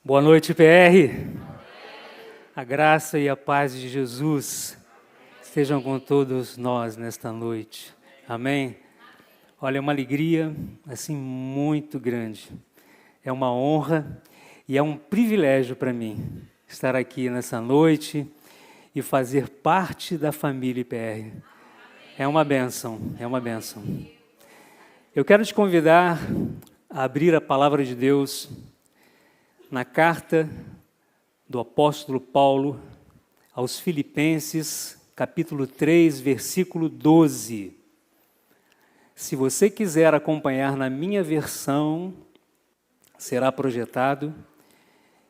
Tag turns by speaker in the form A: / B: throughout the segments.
A: Boa noite, PR. A graça e a paz de Jesus estejam com todos nós nesta noite. Amém? Olha, é uma alegria, assim, muito grande. É uma honra e é um privilégio para mim estar aqui nessa noite e fazer parte da família IPR. É uma bênção, é uma bênção. Eu quero te convidar a abrir a palavra de Deus na carta do apóstolo Paulo aos Filipenses, capítulo 3, versículo 12. Se você quiser acompanhar na minha versão, será projetado.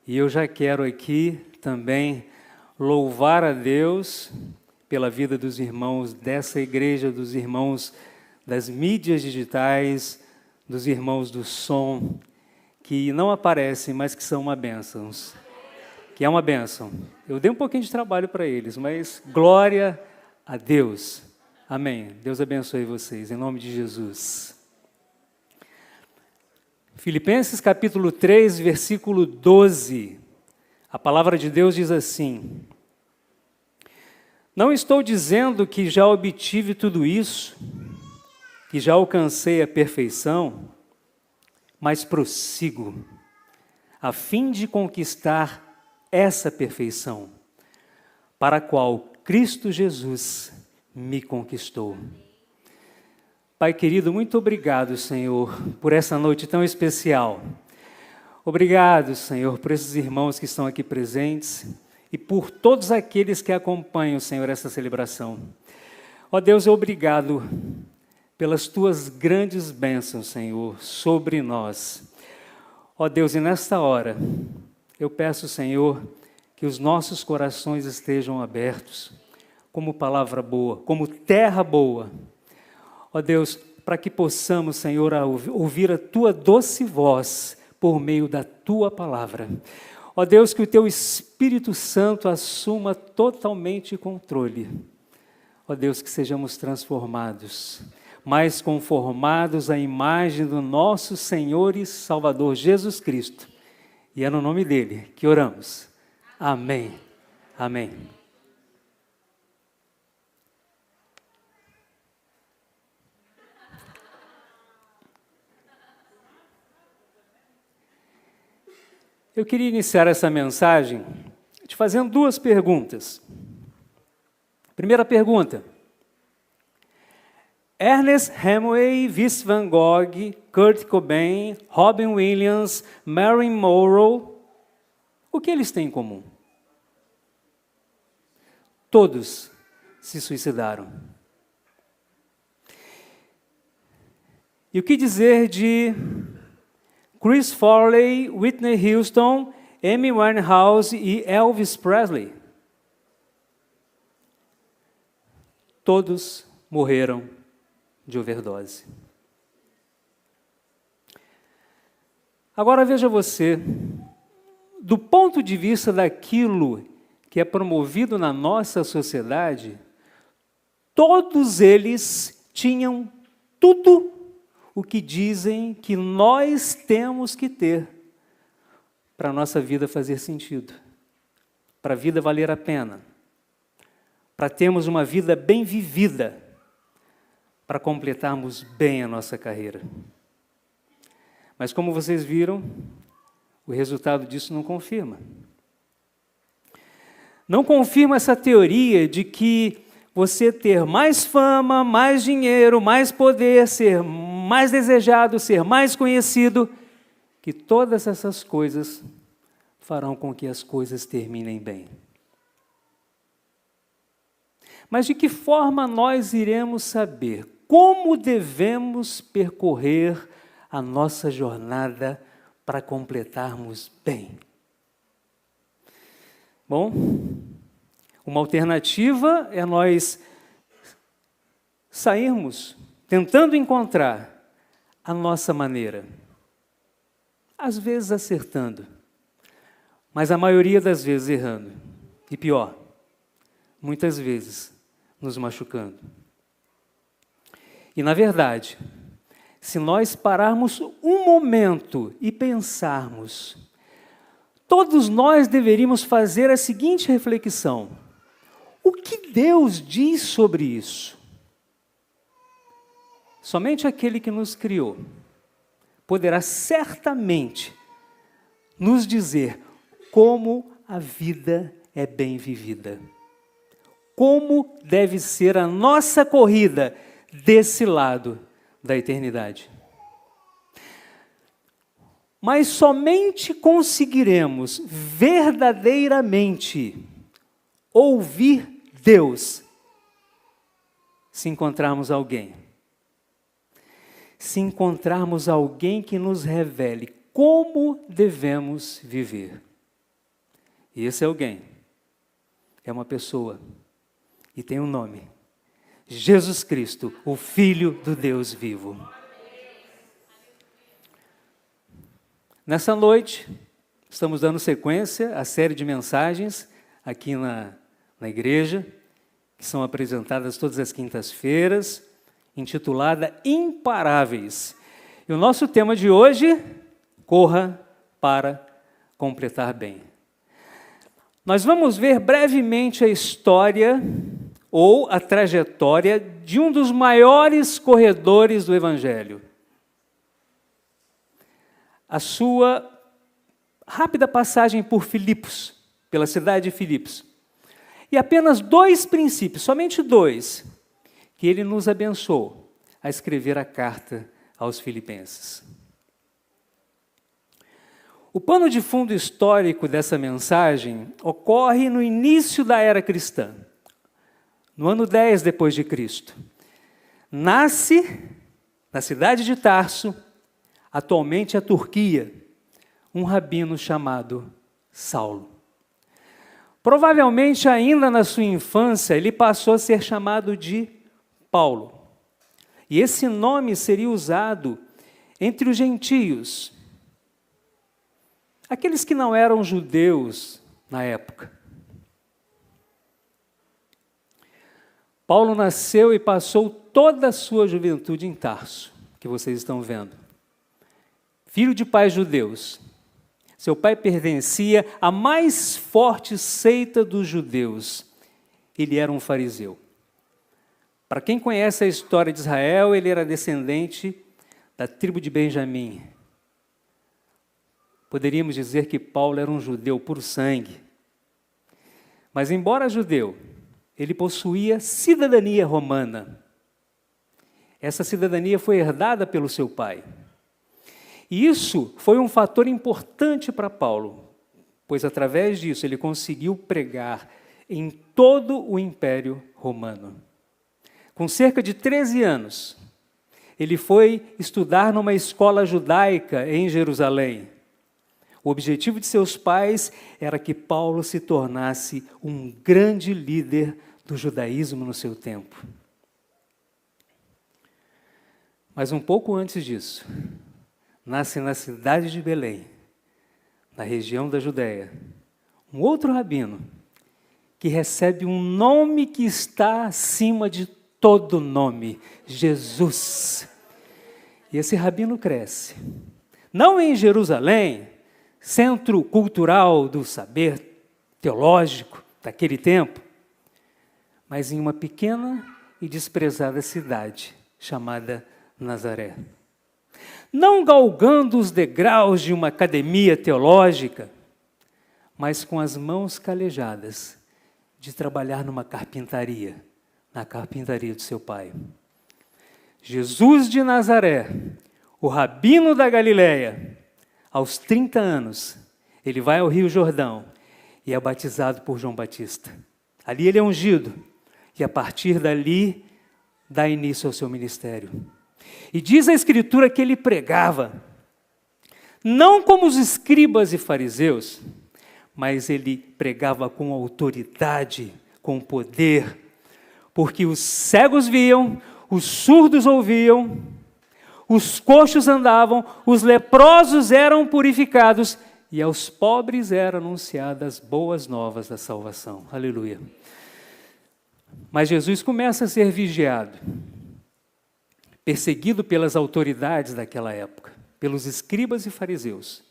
A: E eu já quero aqui também louvar a Deus pela vida dos irmãos dessa igreja, dos irmãos das mídias digitais, dos irmãos do som, que não aparecem, mas que são uma bênção. Que é uma bênção. Eu dei um pouquinho de trabalho para eles, mas glória a Deus. Amém. Deus abençoe vocês, em nome de Jesus. Filipenses capítulo 3, versículo 12. A palavra de Deus diz assim: não estou dizendo que já obtive tudo isso, que já alcancei a perfeição, mas prossigo, a fim de conquistar essa perfeição, para a qual Cristo Jesus me conquistou. Pai querido, muito obrigado, Senhor, por essa noite tão especial. Obrigado, Senhor, por esses irmãos que estão aqui presentes e por todos aqueles que acompanham, Senhor, essa celebração. Ó Deus, obrigado pelas Tuas grandes bênçãos, Senhor, sobre nós. Ó Deus, e nesta hora, eu peço, Senhor, que os nossos corações estejam abertos, como palavra boa, como terra boa. Ó Deus, para que possamos, Senhor, ouvir a Tua doce voz por meio da Tua palavra. Ó Deus, que o Teu Espírito Santo assuma totalmente controle. Ó Deus, que sejamos transformados, mais conformados à imagem do nosso Senhor e Salvador Jesus Cristo. E é no nome dele que oramos. Amém. Amém. Eu queria iniciar essa mensagem te fazendo duas perguntas. Primeira pergunta: Ernest Hemingway, Vincent van Gogh, Kurt Cobain, Robin Williams, Marilyn Monroe, o que eles têm em comum? Todos se suicidaram. E o que dizer de Chris Farley, Whitney Houston, Amy Winehouse e Elvis Presley? Todos morreram de overdose. Agora veja você, do ponto de vista daquilo que é promovido na nossa sociedade, todos eles tinham tudo o que dizem que nós temos que ter para a nossa vida fazer sentido, para a vida valer a pena, para termos uma vida bem vivida, para completarmos bem a nossa carreira. Mas como vocês viram, o resultado disso não confirma. Não confirma essa teoria de que você ter mais fama, mais dinheiro, mais poder, ser mais desejado, ser mais conhecido, que todas essas coisas farão com que as coisas terminem bem. Mas de que forma nós iremos saber como devemos percorrer a nossa jornada para completarmos bem? Bom, uma alternativa é nós sairmos tentando encontrar a nossa maneira. Às vezes acertando, mas a maioria das vezes errando. E pior, muitas vezes nos machucando. E, na verdade, se nós pararmos um momento e pensarmos todos nós deveríamos fazer a seguinte reflexão: o que Deus diz sobre isso? Somente aquele que nos criou poderá certamente nos dizer como a vida é bem vivida, como deve ser a nossa corrida desse lado da eternidade. Mas somente conseguiremos verdadeiramente ouvir Deus se encontrarmos alguém. Se encontrarmos alguém que nos revele como devemos viver. E esse alguém é uma pessoa e tem um nome: Jesus Cristo, o Filho do Deus vivo. Nessa noite, estamos dando sequência à série de mensagens aqui na igreja, que são apresentadas todas as quintas-feiras, intitulada Imparáveis. E o nosso tema de hoje, corra para completar bem. Nós vamos ver brevemente a história ou a trajetória de um dos maiores corredores do Evangelho. A sua rápida passagem por Filipos, pela cidade de Filipos. E apenas 2 princípios, somente 2, que ele nos abençoou a escrever a carta aos Filipenses. O pano de fundo histórico dessa mensagem ocorre no início da era cristã, no ano 10 depois de Cristo. Nasce, na cidade de Tarso, atualmente a Turquia, um rabino chamado Saulo. Provavelmente ainda na sua infância ele passou a ser chamado de Paulo. E esse nome seria usado entre os gentios, aqueles que não eram judeus na época. Paulo nasceu e passou toda a sua juventude em Tarso, que vocês estão vendo. Filho de pais judeus. Seu pai pertencia à mais forte seita dos judeus. Ele era um fariseu. Para quem conhece a história de Israel, ele era descendente da tribo de Benjamim. Poderíamos dizer que Paulo era um judeu por sangue. Mas, embora judeu, ele possuía cidadania romana. Essa cidadania foi herdada pelo seu pai. E isso foi um fator importante para Paulo, pois através disso ele conseguiu pregar em todo o Império Romano. Com cerca de 13 anos, ele foi estudar numa escola judaica em Jerusalém. O objetivo de seus pais era que Paulo se tornasse um grande líder do judaísmo no seu tempo. Mas um pouco antes disso, nasce na cidade de Belém, na região da Judéia, um outro rabino que recebe um nome que está acima de todo nome: Jesus. E esse rabino cresce, não em Jerusalém, centro cultural do saber teológico daquele tempo, mas em uma pequena e desprezada cidade chamada Nazaré. Não galgando os degraus de uma academia teológica, mas com as mãos calejadas de trabalhar numa carpintaria, na carpintaria do seu pai. Jesus de Nazaré, o rabino da Galileia, aos 30 anos, ele vai ao Rio Jordão e é batizado por João Batista. Ali ele é ungido e a partir dali dá início ao seu ministério. E diz a Escritura que ele pregava, não como os escribas e fariseus, mas ele pregava com autoridade, com poder, porque os cegos viam, os surdos ouviam, os coxos andavam, os leprosos eram purificados e aos pobres eram anunciadas boas novas da salvação. Aleluia. Mas Jesus começa a ser vigiado, perseguido pelas autoridades daquela época, pelos escribas e fariseus.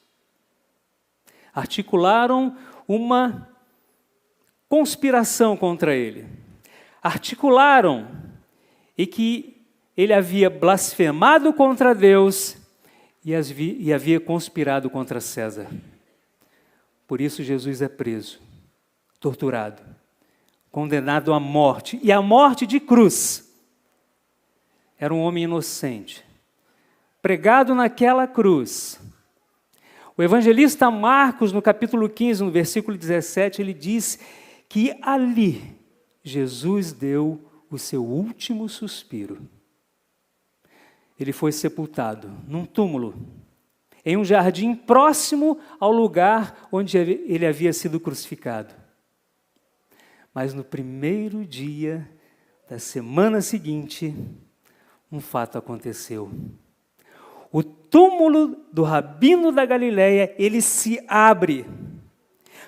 A: articularam uma conspiração contra ele. Articularam e que ele havia blasfemado contra Deus e havia conspirado contra César. Por isso Jesus é preso, torturado, condenado à morte, e à morte de cruz. Era um homem inocente, pregado naquela cruz. O evangelista Marcos, no capítulo 15, no versículo 17, ele diz que ali Jesus deu o seu último suspiro. Ele foi sepultado num túmulo, em um jardim próximo ao lugar onde ele havia sido crucificado. Mas no primeiro dia da semana seguinte, um fato aconteceu. O túmulo do Rabino da Galileia, ele se abre.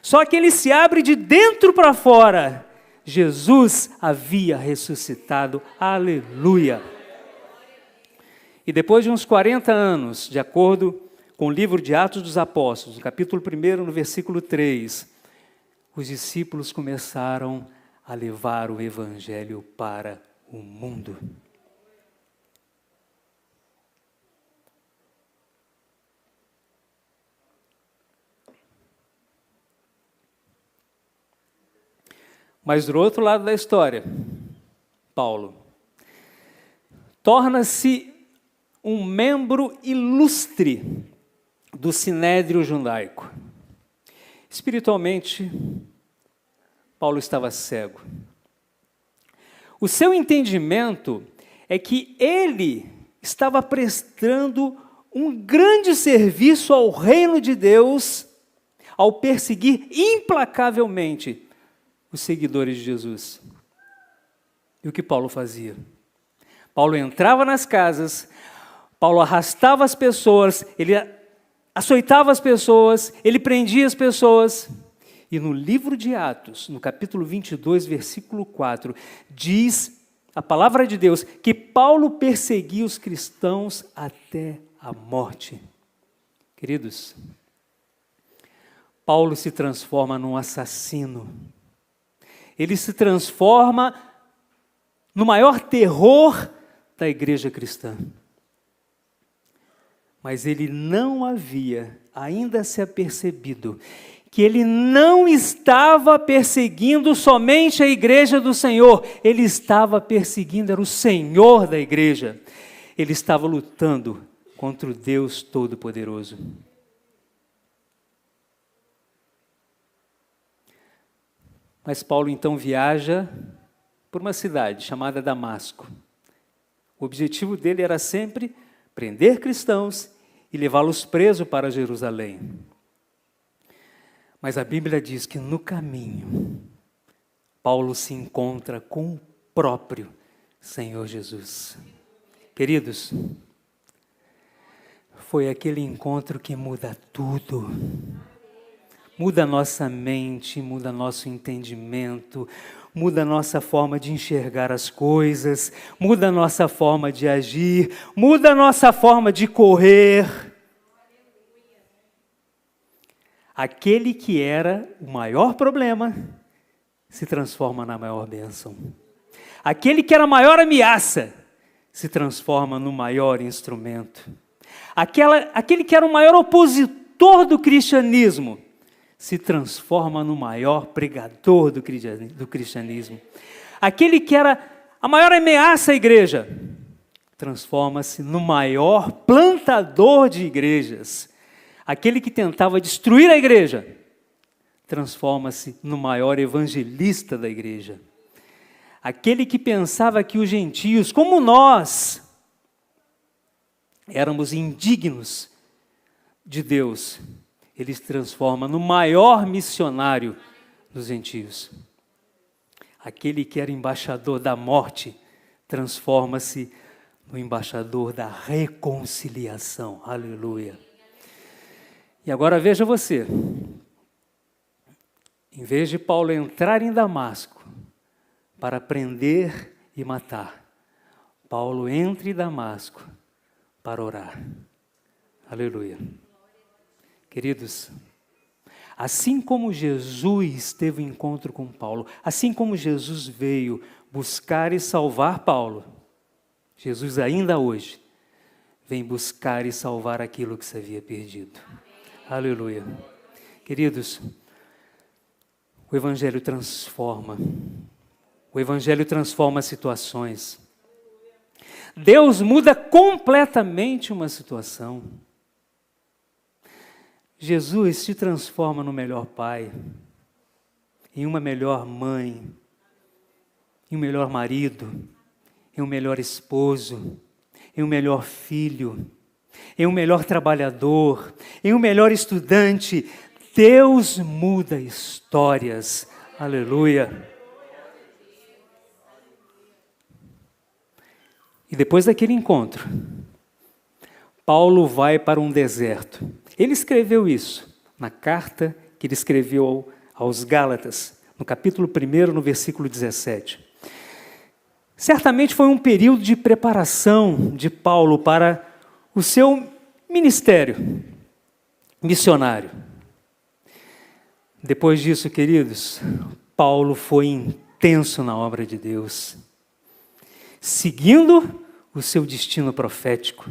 A: Só que ele se abre de dentro para fora. Jesus havia ressuscitado. Aleluia! E depois de uns 40 anos, de acordo com o livro de Atos dos Apóstolos, no capítulo 1, no versículo 3, os discípulos começaram a levar o evangelho para o mundo. Mas do outro lado da história, Paulo torna-se um membro ilustre do Sinédrio judaico. Espiritualmente, Paulo estava cego. O seu entendimento é que ele estava prestando um grande serviço ao reino de Deus ao perseguir implacavelmente os seguidores de Jesus. E o que Paulo fazia? Paulo entrava nas casas, Paulo arrastava as pessoas, ele açoitava as pessoas, ele prendia as pessoas. E no livro de Atos, no capítulo 22, versículo 4, diz a palavra de Deus que Paulo perseguia os cristãos até a morte. Queridos, Paulo se transforma num assassino. Ele se transforma no maior terror da igreja cristã. Mas ele não havia ainda se apercebido que ele não estava perseguindo somente a igreja do Senhor, ele estava perseguindo, era o Senhor da igreja. Ele estava lutando contra o Deus Todo-Poderoso. Mas Paulo então viaja por uma cidade chamada Damasco. O objetivo dele era sempre prender cristãos e levá-los presos para Jerusalém. Mas a Bíblia diz que no caminho, Paulo se encontra com o próprio Senhor Jesus. Queridos, foi aquele encontro que muda tudo. Muda a nossa mente, muda nosso entendimento, muda a nossa forma de enxergar as coisas, muda a nossa forma de agir, muda a nossa forma de correr. Aquele que era o maior problema se transforma na maior bênção. Aquele que era a maior ameaça se transforma no maior instrumento. Aquele que era o maior opositor do cristianismo se transforma no maior pregador do cristianismo. Aquele que era a maior ameaça à igreja, transforma-se no maior plantador de igrejas. Aquele que tentava destruir a igreja, transforma-se no maior evangelista da igreja. Aquele que pensava que os gentios, como nós, éramos indignos de Deus, ele se transforma no maior missionário dos gentios. Aquele que era embaixador da morte, transforma-se no embaixador da reconciliação. Aleluia. E agora veja você, em vez de Paulo entrar em Damasco para prender e matar, Paulo entra em Damasco para orar. Aleluia. Queridos, Assim como Jesus teve um encontro com Paulo, assim como Jesus veio buscar e salvar Paulo, Jesus ainda hoje vem buscar e salvar aquilo que se havia perdido. Aleluia. Queridos, o Evangelho transforma. O Evangelho transforma situações. Deus muda completamente uma situação. Jesus te transforma no melhor pai, em uma melhor mãe, em um melhor marido, em um melhor esposo, em um melhor filho, em um melhor trabalhador, em um melhor estudante. Deus muda histórias. Aleluia. E depois daquele encontro, Paulo vai para um deserto. Ele escreveu isso na carta que ele escreveu aos Gálatas, no capítulo 1, no versículo 17. Certamente foi um período de preparação de Paulo para o seu ministério missionário. Depois disso, queridos, Paulo foi intenso na obra de Deus, seguindo o seu destino profético.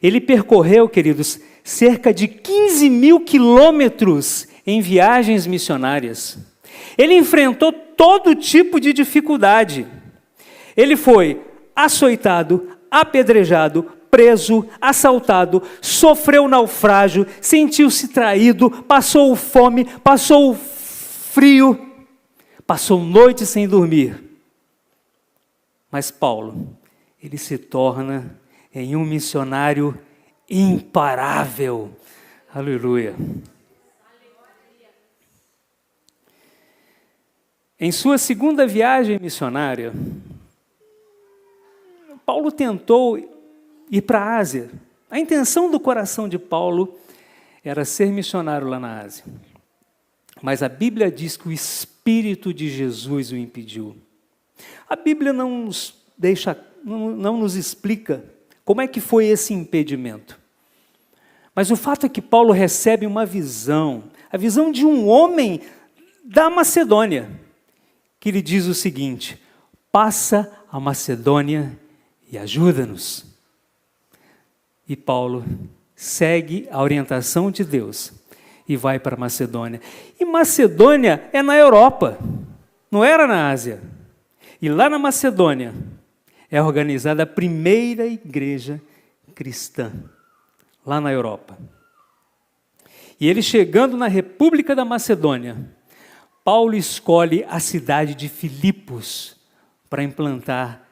A: Ele percorreu, queridos, cerca de 15 mil quilômetros em viagens missionárias. Ele enfrentou todo tipo de dificuldade. Ele foi açoitado, apedrejado, preso, assaltado, sofreu naufrágio, sentiu-se traído, passou fome, passou frio, passou noite sem dormir. Mas Paulo, ele se torna em um missionário imparável. Aleluia. Em sua segunda viagem missionária, Paulo tentou ir para a Ásia. A intenção do coração de Paulo era ser missionário lá na Ásia. Mas a Bíblia diz que o Espírito de Jesus o impediu. A Bíblia não nos explica como é que foi esse impedimento. Mas o fato é que Paulo recebe uma visão, a visão de um homem da Macedônia, que lhe diz o seguinte: passa a Macedônia e ajuda-nos. E Paulo segue a orientação de Deus e vai para Macedônia. E Macedônia é na Europa, não era na Ásia. E lá na Macedônia é organizada a primeira igreja cristã, lá na Europa. E ele chegando na República da Macedônia, Paulo escolhe a cidade de Filipos para implantar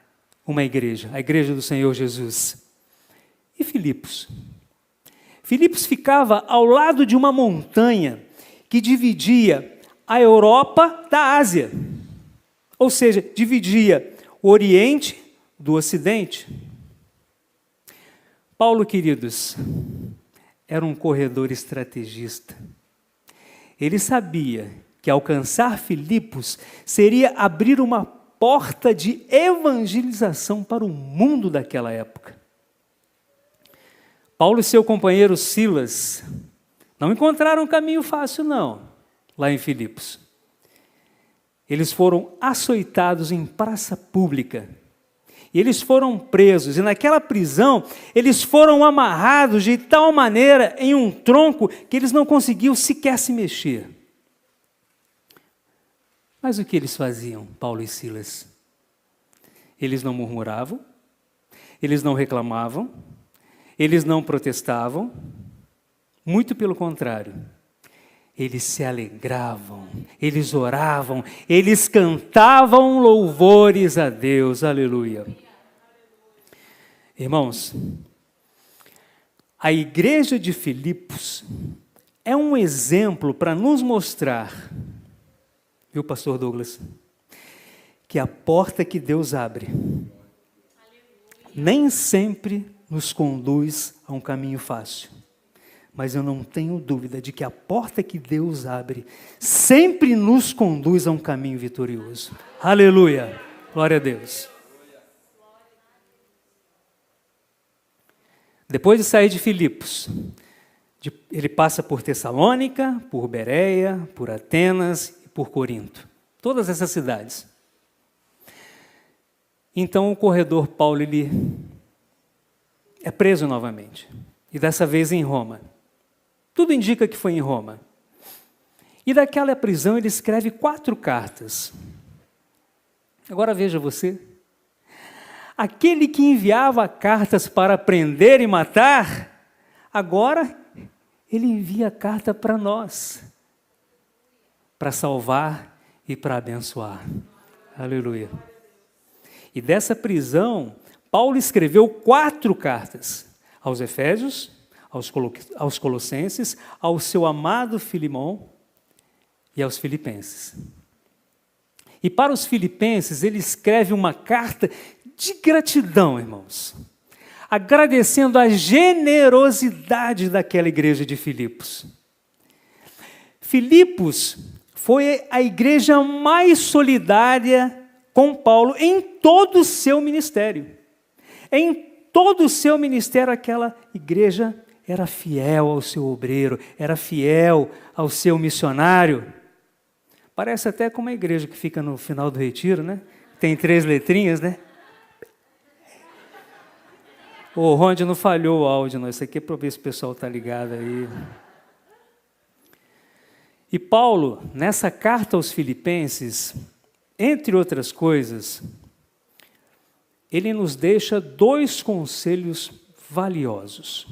A: uma igreja, a igreja do Senhor Jesus. E Filipos? Filipos ficava ao lado de uma montanha que dividia a Europa da Ásia. Ou seja, dividia o Oriente do Ocidente. Paulo, queridos, era um corredor estrategista. Ele sabia que alcançar Filipos seria abrir uma porta de evangelização para o mundo daquela época. Paulo e seu companheiro Silas não encontraram um caminho fácil, não, lá em Filipos. Eles foram açoitados em praça pública. E eles foram presos. E naquela prisão, eles foram amarrados de tal maneira em um tronco que eles não conseguiam sequer se mexer. Mas o que eles faziam, Paulo e Silas? Eles não murmuravam, eles não reclamavam, eles não protestavam, muito pelo contrário. Eles se alegravam, eles oravam, eles cantavam louvores a Deus, aleluia. Irmãos, a igreja de Filipos é um exemplo para nos mostrar, viu, pastor Douglas, que a porta que Deus abre nem sempre nos conduz a um caminho fácil. Mas eu não tenho dúvida de que a porta que Deus abre sempre nos conduz a um caminho vitorioso. Aleluia! Glória a Deus. Depois de sair de Filipos, Ele passa por Tessalônica, por Bereia, por Atenas e por Corinto. Todas essas cidades. Então o corredor Paulo ele é preso novamente. E dessa vez em Roma. Tudo indica que foi em Roma. E daquela prisão ele escreve 4 cartas. Agora veja você. Aquele que enviava cartas para prender e matar, agora ele envia carta para nós. Para salvar e para abençoar. Aleluia. E dessa prisão, Paulo escreveu 4 cartas. Aos Efésios, aos Colossenses, ao seu amado Filemão e aos Filipenses. E para os Filipenses, ele escreve uma carta de gratidão, irmãos, agradecendo a generosidade daquela igreja de Filipos. Filipos foi a igreja mais solidária com Paulo em todo o seu ministério. Em todo o seu ministério, aquela igreja era fiel ao seu obreiro, era fiel ao seu missionário. Parece até como a igreja que fica no final do retiro, né? Tem 3 letrinhas, né? O Ronde não falhou o áudio, não. Isso aqui é para ver se o pessoal está ligado aí. E Paulo, nessa carta aos Filipenses, entre outras coisas, ele nos deixa 2 conselhos valiosos.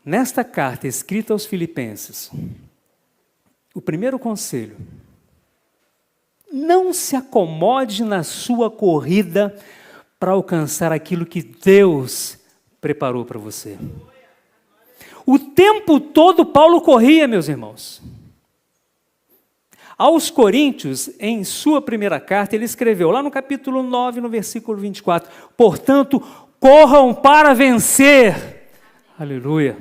A: Nesta carta escrita aos Filipenses, o primeiro conselho: não se acomode na sua corrida para alcançar aquilo que Deus preparou para você. O tempo todo Paulo corria, meus irmãos. Aos Coríntios, em sua primeira carta, ele escreveu, lá no capítulo 9, no versículo 24, portanto, corram para vencer. Aleluia.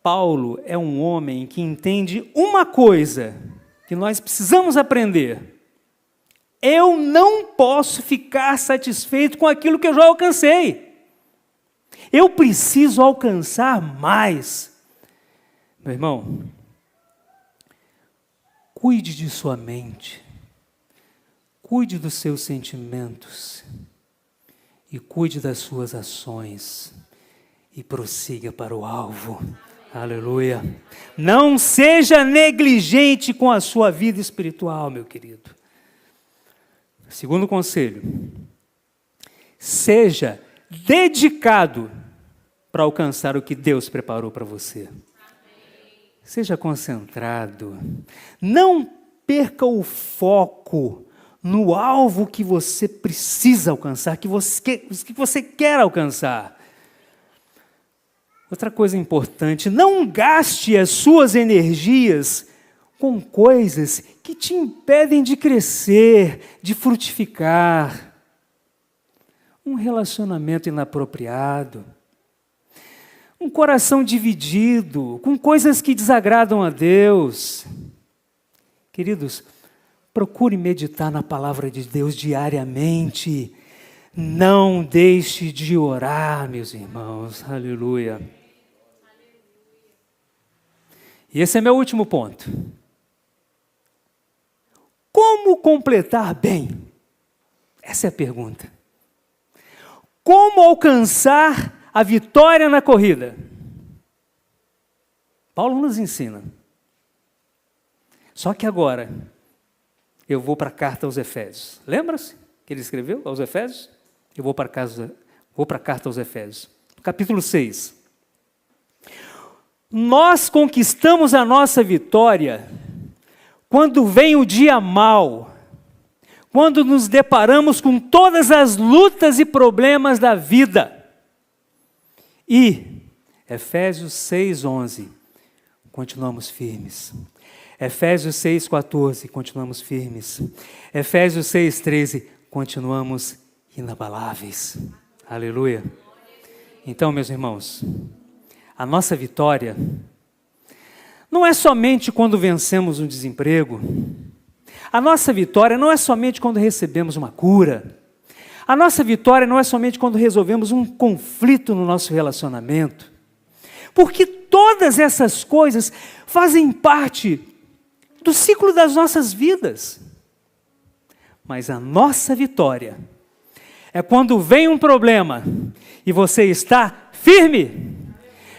A: Paulo é um homem que entende uma coisa que nós precisamos aprender. Eu não posso ficar satisfeito com aquilo que eu já alcancei. Eu preciso alcançar mais. Meu irmão, cuide de sua mente, cuide dos seus sentimentos e cuide das suas ações e prossiga para o alvo. Aleluia. Não seja negligente com a sua vida espiritual, meu querido. Segundo conselho, seja dedicado para alcançar o que Deus preparou para você. Seja concentrado. Não perca o foco no alvo que você precisa alcançar, que você quer alcançar. Outra coisa importante, não gaste as suas energias com coisas que te impedem de crescer, de frutificar. Um relacionamento inapropriado, um coração dividido, com coisas que desagradam a Deus. Queridos, procure meditar na palavra de Deus diariamente. Não deixe de orar, meus irmãos. Aleluia. E esse é meu último ponto. Como completar bem? Essa é a pergunta. Como alcançar a vitória na corrida? Paulo nos ensina. Só que agora, eu vou para a carta aos Efésios. Lembra-se que ele escreveu aos Efésios? Eu vou para a carta aos Efésios. Capítulo 6. Nós conquistamos a nossa vitória quando vem o dia mau, quando nos deparamos com todas as lutas e problemas da vida. E, Efésios 6:11, continuamos firmes. Efésios 6:14, continuamos firmes. Efésios 6:13, continuamos inabaláveis. Aleluia. Então, meus irmãos, a nossa vitória não é somente quando vencemos um desemprego. A nossa vitória não é somente quando recebemos uma cura. A nossa vitória não é somente quando resolvemos um conflito no nosso relacionamento, porque todas essas coisas fazem parte do ciclo das nossas vidas. Mas a nossa vitória é quando vem um problema e você está firme.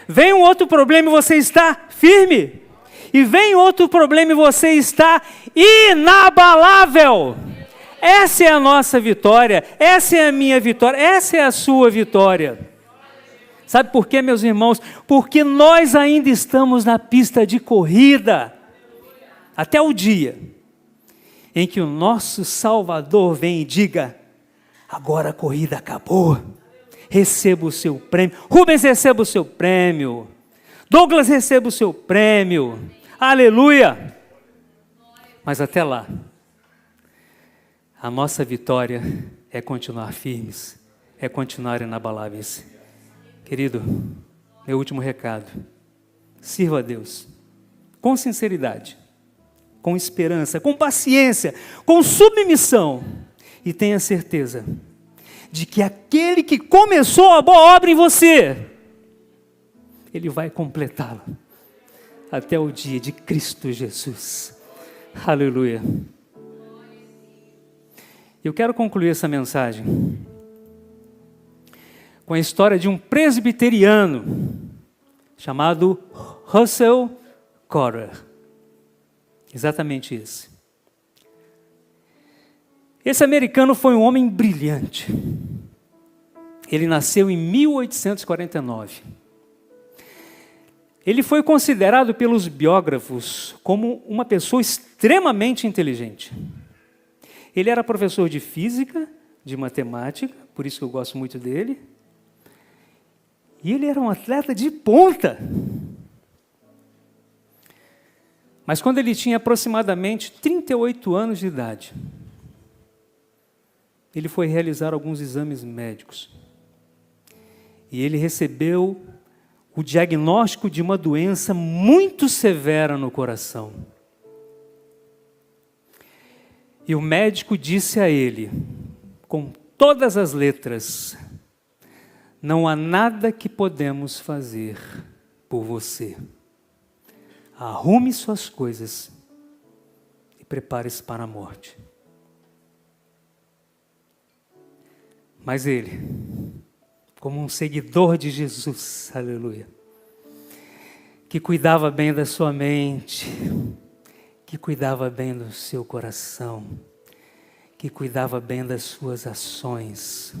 A: Vem um outro problema e você está firme. E vem outro problema e você está inabalável. Essa é a nossa vitória, essa é a minha vitória, essa é a sua vitória. Sabe por quê, meus irmãos? Porque nós ainda estamos na pista de corrida. Até o dia em que o nosso Salvador vem e diga: agora a corrida acabou, receba o seu prêmio. Rubens, receba o seu prêmio. Douglas, receba o seu prêmio. Aleluia! Mas até lá, a nossa vitória é continuar firmes, é continuar inabaláveis. Querido, meu último recado: sirva a Deus com sinceridade, com esperança, com paciência, com submissão, e tenha certeza de que aquele que começou a boa obra em você, Ele vai completá-la até o dia de Cristo Jesus. Aleluia. Eu quero concluir essa mensagem com a história de um presbiteriano chamado Russell Cotter. Exatamente esse. Esse americano foi um homem brilhante. Ele nasceu em 1849. Ele foi considerado pelos biógrafos como uma pessoa extremamente inteligente. Ele era professor de física, de matemática, por isso que eu gosto muito dele. E ele era um atleta de ponta. Mas quando ele tinha aproximadamente 38 anos de idade, ele foi realizar alguns exames médicos. E ele recebeu o diagnóstico de uma doença muito severa no coração. E o médico disse a ele, com todas as letras: não há nada que podemos fazer por você. Arrume suas coisas e prepare-se para a morte. Mas ele, como um seguidor de Jesus, aleluia, que cuidava bem da sua mente, que cuidava bem do seu coração, que cuidava bem das suas ações,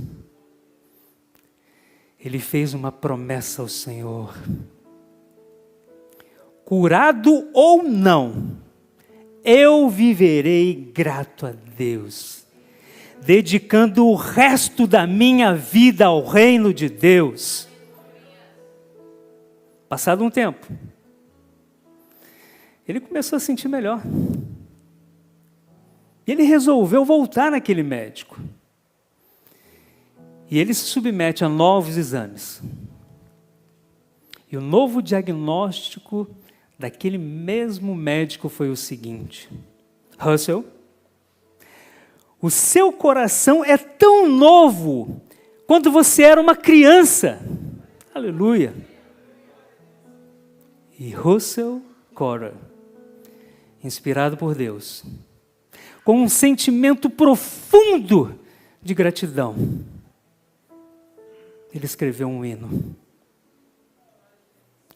A: ele fez uma promessa ao Senhor: curado ou não, eu viverei grato a Deus, dedicando o resto da minha vida ao reino de Deus. Passado um tempo, ele começou a sentir melhor. E ele resolveu voltar naquele médico. E ele se submete a novos exames. E o novo diagnóstico daquele mesmo médico foi o seguinte: Russell, o seu coração é tão novo quanto você era uma criança. Aleluia. E Russell Cotter, inspirado por Deus, com um sentimento profundo de gratidão, ele escreveu um hino: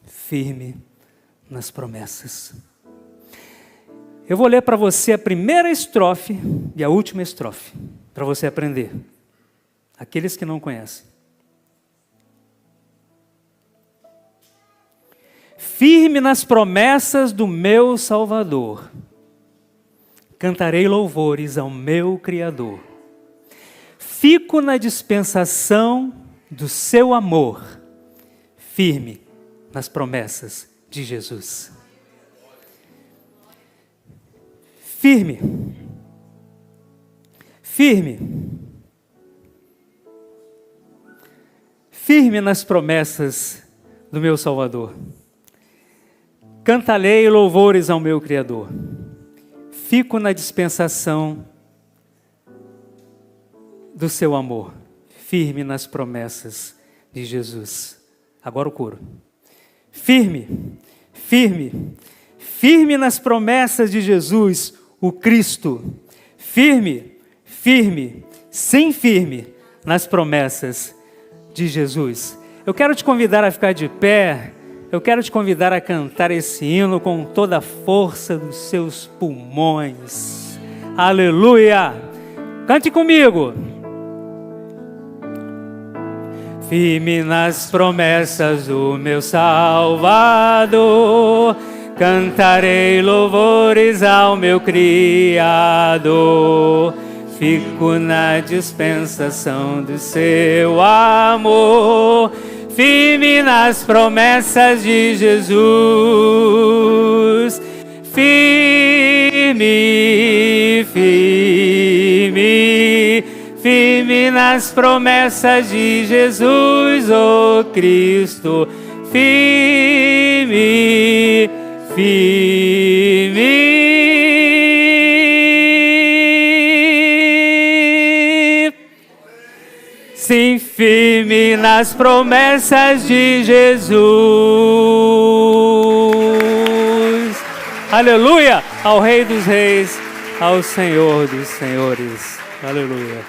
A: firme nas promessas. Eu vou ler para você a primeira estrofe e a última estrofe, para você aprender. Aqueles que não conhecem. Firme nas promessas do meu Salvador, cantarei louvores ao meu Criador. Fico na dispensação do seu amor, firme nas promessas de Jesus. Firme, firme, firme nas promessas do meu Salvador. Cantarei louvores ao meu Criador. Fico na dispensação do seu amor, firme nas promessas de Jesus. Agora o coro. Firme, firme, firme nas promessas de Jesus, o Cristo. Firme, firme, sim, firme nas promessas de Jesus. Eu quero te convidar a ficar de pé. Eu quero te convidar a cantar esse hino com toda a força dos seus pulmões. Aleluia! Cante comigo. Firme nas promessas do meu Salvador, cantarei louvores ao meu Criador. Fico na dispensação do seu amor, firme nas promessas de Jesus. Firme, firme, firme nas promessas de Jesus, oh Cristo. Firme, firme. Sim, firme nas promessas de Jesus. Aleluia! Ao Rei dos Reis, ao Senhor dos Senhores. Aleluia.